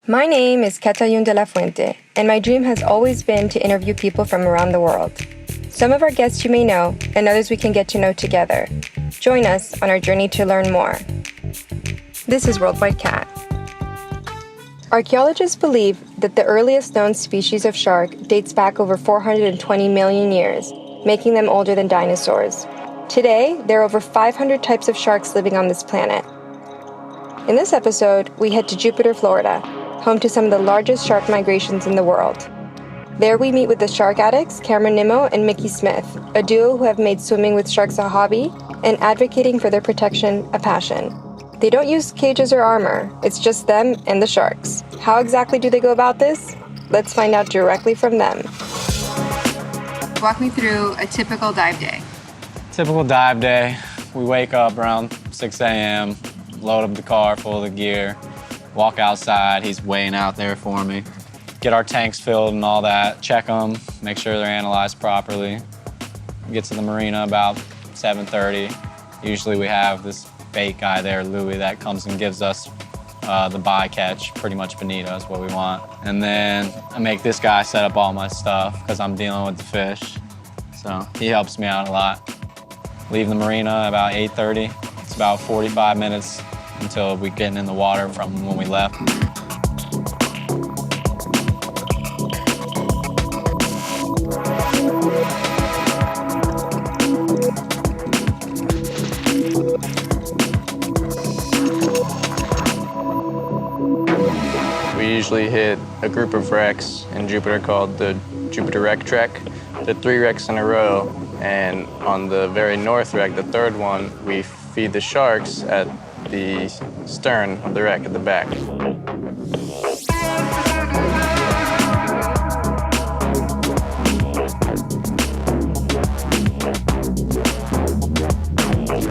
My name is Catayun de la Fuente, and my dream has always been to interview people from around the world. Some of our guests you may know, and others we can get to know together. Join us on our journey to learn more. This is Worldwide Cat. Archaeologists believe that the earliest known species of shark dates back over 420 million years, making them older than dinosaurs. Today, there are over 500 types of sharks living on this planet. In this episode, we head to Juniper, Florida, home to some of the largest shark migrations in the world. There we meet with the shark addicts Cameron Nimmo and Mickey Smith, a duo who have made swimming with sharks a hobby and advocating for their protection a passion. They don't use cages or armor, it's just them and the sharks. How exactly do they go about this? Let's find out directly from them. Walk me through a typical dive day. Typical dive day, we wake up around 6 a.m., load up the car full of the gear, walk outside, he's weighing out there for me. Get our tanks filled and all that, check them, make sure they're analyzed properly. Get to the marina about 7:30. Usually we have this bait guy there, Louie, that comes and gives us the bycatch, pretty much bonito is what we want. And then I make this guy set up all my stuff because I'm dealing with the fish. So he helps me out a lot. Leave the marina about 8:30. It's about 45 minutes until we get in the water from when we left. We usually hit a group of wrecks in Jupiter called the Jupiter Wreck Trek. The 3 wrecks in a row, and on the very north wreck, the third one, we feed the sharks at the stern of the wreck at the back.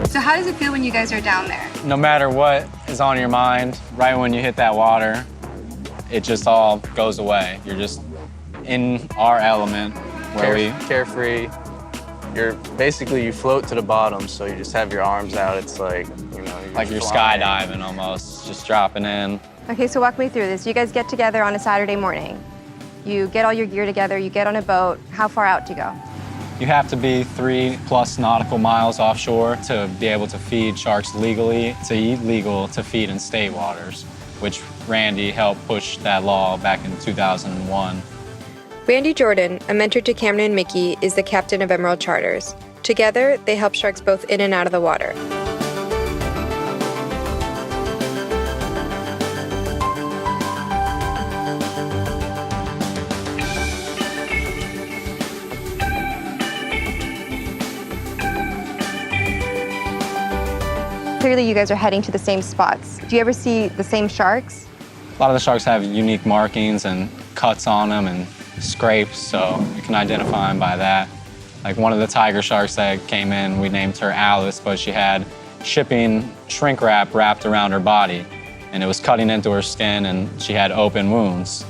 So how does it feel when you guys are down there? No matter what is on your mind, right when you hit that water, it just all goes away. You're just in our element where Carefree. You float to the bottom, so you just have your arms out. It's like, like you're skydiving almost, just dropping in. Okay, so walk me through this. You guys get together on a Saturday morning. You get all your gear together, you get on a boat. How far out do you go? You have to be 3+ nautical miles offshore to be able to feed sharks legally. It's illegal to feed in state waters, which Randy helped push that law back in 2001. Randy Jordan, a mentor to Cameron and Mickey, is the captain of Emerald Charters. Together, they help sharks both in and out of the water. Clearly, you guys are heading to the same spots. Do you ever see the same sharks? A lot of the sharks have unique markings and cuts on them and scrapes, so you can identify them by that. Like one of the tiger sharks that came in, we named her Alice, but she had shipping shrink wrap wrapped around her body, and it was cutting into her skin, and she had open wounds.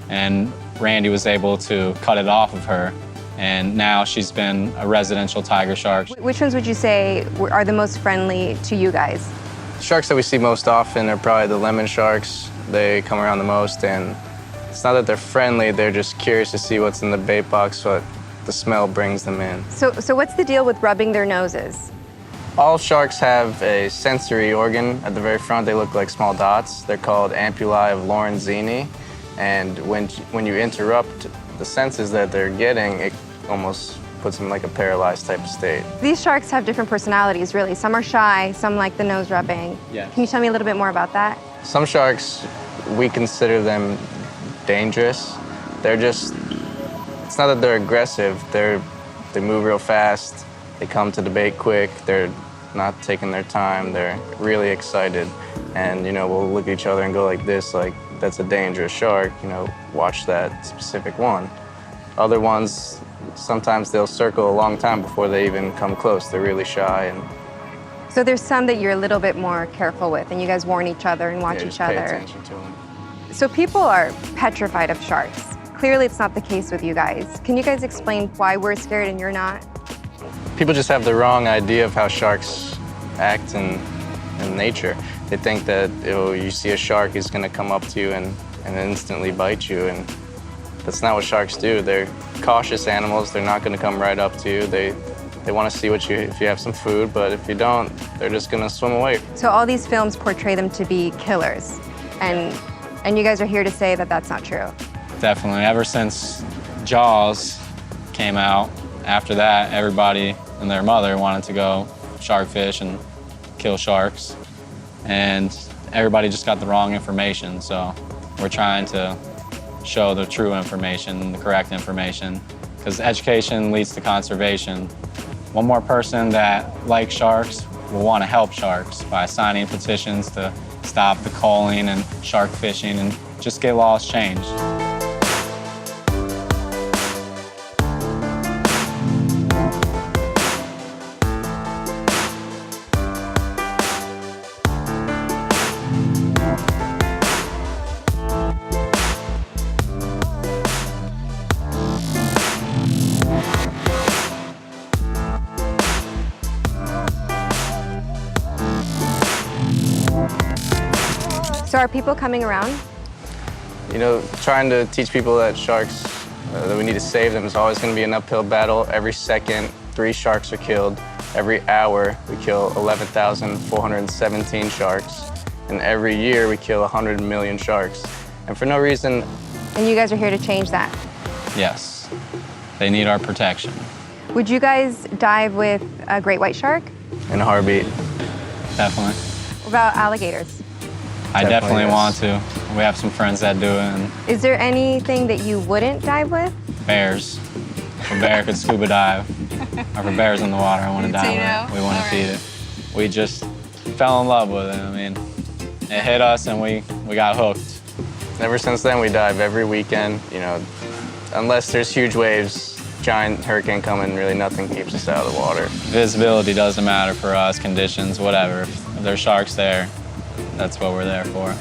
And Randy was able to cut it off of her, and now she's been a residential tiger shark. Which ones would you say are the most friendly to you guys? The sharks that we see most often are probably the lemon sharks. They come around the most, and it's not that they're friendly, they're just curious to see what's in the bait box, but the smell brings them in. So what's the deal with rubbing their noses? All sharks have a sensory organ at the very front. They look like small dots. They're called ampullae of Lorenzini, and when you interrupt the senses that they're getting, it almost puts them in like a paralyzed type of state. These sharks have different personalities, really. Some are shy, some like the nose rubbing. Yes. Can you tell me a little bit more about that? Some sharks, we consider them dangerous. It's not that they're aggressive, they move real fast, they come to the bait quick, they're not taking their time, they're really excited. And we'll look at each other and go like this, like, that's a dangerous shark, watch that specific one. Other ones, sometimes they'll circle a long time before they even come close. They're really shy. So there's some that you're a little bit more careful with, and you guys warn each other and watch each other. Pay attention to them. So people are petrified of sharks. Clearly it's not the case with you guys. Can you guys explain why we're scared and you're not? People just have the wrong idea of how sharks act in nature. They think that you see a shark, he's gonna come up to you and and instantly bite you. And that's not what sharks do. They're cautious animals. They're not going to come right up to you. They want to see if you have some food, but if you don't, they're just going to swim away. So all these films portray them to be killers, and you guys are here to say that that's not true. Definitely. Ever since Jaws came out, after that, everybody and their mother wanted to go shark fish and kill sharks. And everybody just got the wrong information. So we're trying to show the true information, the correct information, because education leads to conservation. One more person that likes sharks will want to help sharks by signing petitions to stop the culling and shark fishing and just get laws changed. So are people coming around? You know, trying to teach people that sharks, that we need to save them is always going to be an uphill battle. Every second, 3 sharks are killed. Every hour, we kill 11,417 sharks. And every year, we kill 100 million sharks. And for no reason. And you guys are here to change that? Yes. They need our protection. Would you guys dive with a great white shark? In a heartbeat. Definitely. What about alligators? I definitely yes. want to. We have some friends that do it. And Is there anything that you wouldn't dive with? bears. If a bear could scuba dive, or if a bear's in the water, I want to dive with it. We want to feed it. We just fell in love with it. I mean, it hit us and we got hooked. Ever since then, we dive every weekend. You know, unless there's huge waves, giant hurricane coming, really nothing keeps us out of the water. Visibility doesn't matter for us, conditions, whatever. If there's sharks there, that's what we're there for.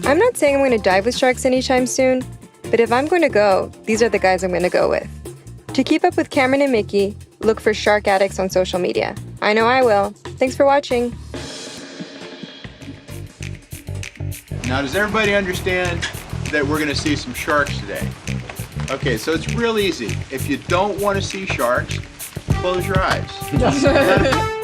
I'm not saying I'm going to dive with sharks anytime soon, but if I'm going to go, these are the guys I'm going to go with. To keep up with Cameron and Mickey, look for Shark Addicts on social media. I know I will. Thanks for watching. Now, does everybody understand that we're going to see some sharks today? Okay, so it's real easy. If you don't want to see sharks, close your eyes.